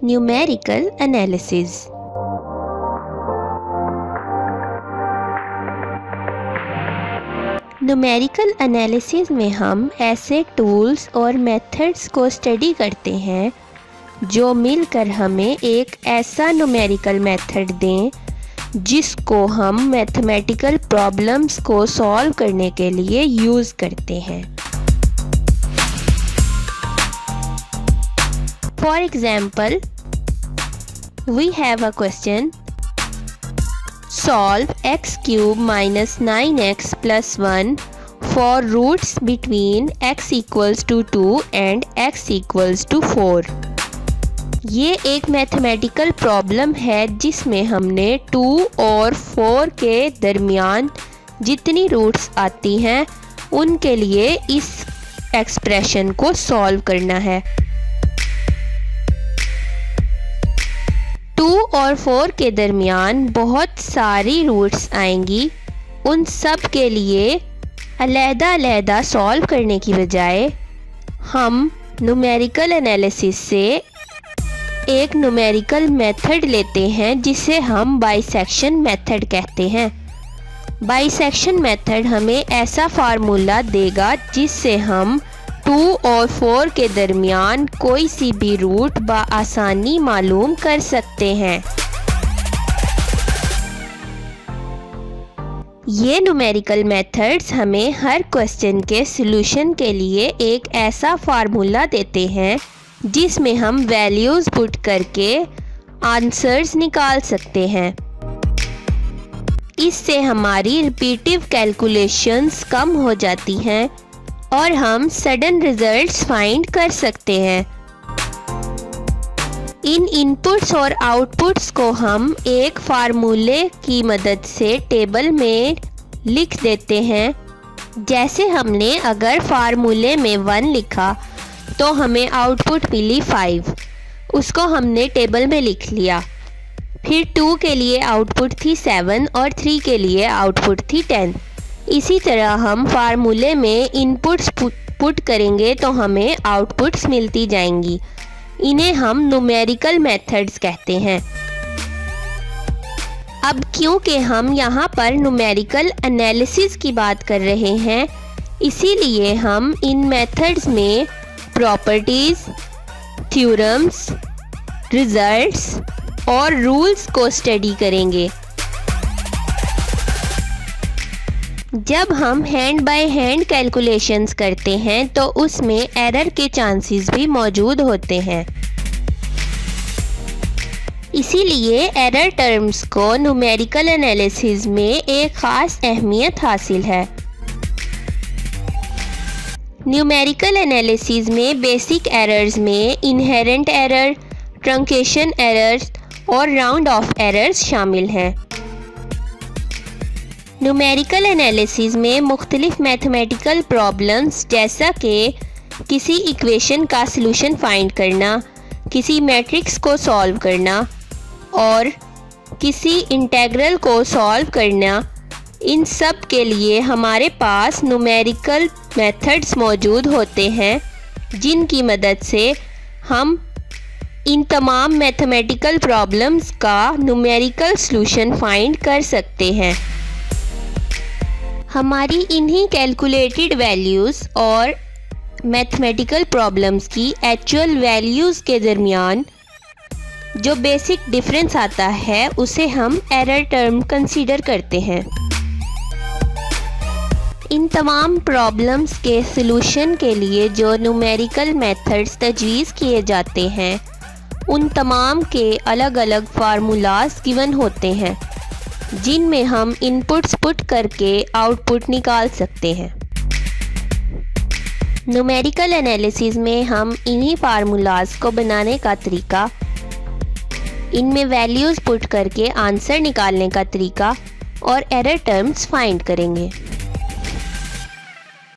Numerical analysis. Numerical analysis में हम ऐसे टूल्स और मेथड्स को स्टडी करते हैं जो मिलकर हमें एक ऐसा न्यूमेरिकल मेथड दें जिसको हम मैथमेटिकल प्रॉब्लम्स को सॉल्व करने के लिए यूज़ करते हैं। For example, we have a question: solve x cube minus 9x plus 1 for roots between x equals to 2 and x equals to 4। ये एक मैथमेटिकल प्रॉब्लम है जिसमें हमने 2 और 4 के दरमियान जितनी रूट्स आती हैं उनके लिए इस एक्सप्रेशन को सॉल्व करना है। 2 और 4 के दरमियान बहुत सारी रूट्स आएंगी। उन सब के लिए अलग-अलग सॉल्व करने की बजाय हम न्यूमेरिकल एनालिसिस से एक न्यूमेरिकल मेथड लेते हैं जिसे हम बाइसेक्शन मेथड कहते हैं। बाइसेक्शन मेथड हमें ऐसा फार्मूला देगा जिससे हम 2 और 4 के दरमियान कोई सी भी रूट बआसानी मालूम कर सकते हैं। ये न्यूमेरिकल मेथड्स हमें हर क्वेश्चन के सॉल्यूशन के लिए एक ऐसा फार्मूला देते हैं जिसमें हम वैल्यूज़ पुट करके आंसर्स निकाल सकते हैं। इससे हमारी रिपीटिव कैलकुलेशंस कम हो जाती हैं और हम सडन रिजल्ट्स फाइंड कर सकते हैं। इन इनपुट्स और आउटपुट्स को हम एक फार्मूले की मदद से टेबल में लिख देते हैं। जैसे हमने अगर फार्मूले में 1 लिखा तो हमें आउटपुट मिली 5, उसको हमने टेबल में लिख लिया। फिर 2 के लिए आउटपुट थी 7 और 3 के लिए आउटपुट थी 10। इसी तरह हम फार्मूले में इनपुट्स पुट करेंगे तो हमें आउटपुट्स मिलती जाएंगी। इन्हें हम न्यूमेरिकल मेथड्स कहते हैं। अब क्योंकि हम यहाँ पर न्यूमेरिकल एनालिसिस की बात कर रहे हैं, इसीलिए हम इन मेथड्स में प्रॉपर्टीज़, थ्योरम्स, रिजल्ट्स और रूल्स को स्टडी करेंगे। जब हम हैंड बाय हैंड कैलकुलेशंस करते हैं तो उसमें एरर के चांसेस भी मौजूद होते हैं। इसीलिए एरर टर्म्स को न्यूमेरिकल एनालिसिस में एक ख़ास अहमियत हासिल है। न्यूमेरिकल एनालिसिस में बेसिक एरर्स में इनहेरेंट एरर, ट्रंकेशन एरर्स और राउंड ऑफ एरर्स शामिल हैं। न्यूमेरिकल एनालिसिस में मुख्तलिफ मैथमेटिकल प्रॉब्लम्स जैसा कि किसी इक्वेशन का सलूशन फाइंड करना, किसी मैट्रिक्स को सॉल्व करना और किसी इंटेग्रल को सॉल्व करना, इन सब के लिए हमारे पास न्यूमेरिकल मेथड्स मौजूद होते हैं जिनकी मदद से हम इन तमाम मैथमेटिकल प्रॉब्लम्स का न्यूमेरिकल सलूशन फाइंड कर सकते हैं। हमारी इन्हीं कैलकुलेटेड वैल्यूज़ और मैथमेटिकल प्रॉब्लम्स की एक्चुअल वैल्यूज़ के दरमियान जो बेसिक डिफरेंस आता है उसे हम एरर टर्म कंसीडर करते हैं। इन तमाम प्रॉब्लम्स के सलूशन के लिए जो न्यूमेरिकल मेथड्स तजवीज़ किए जाते हैं उन तमाम के अलग अलग फार्मूलाज गिवन होते हैं जिनमें हम इनपुट्स पुट करके आउटपुट निकाल सकते हैं। न्यूमेरिकल एनालिसिस में हम इन्हीं फार्मूलाज को बनाने का तरीका, इनमें वैल्यूज़ पुट करके आंसर निकालने का तरीका और एरर टर्म्स फाइंड करेंगे।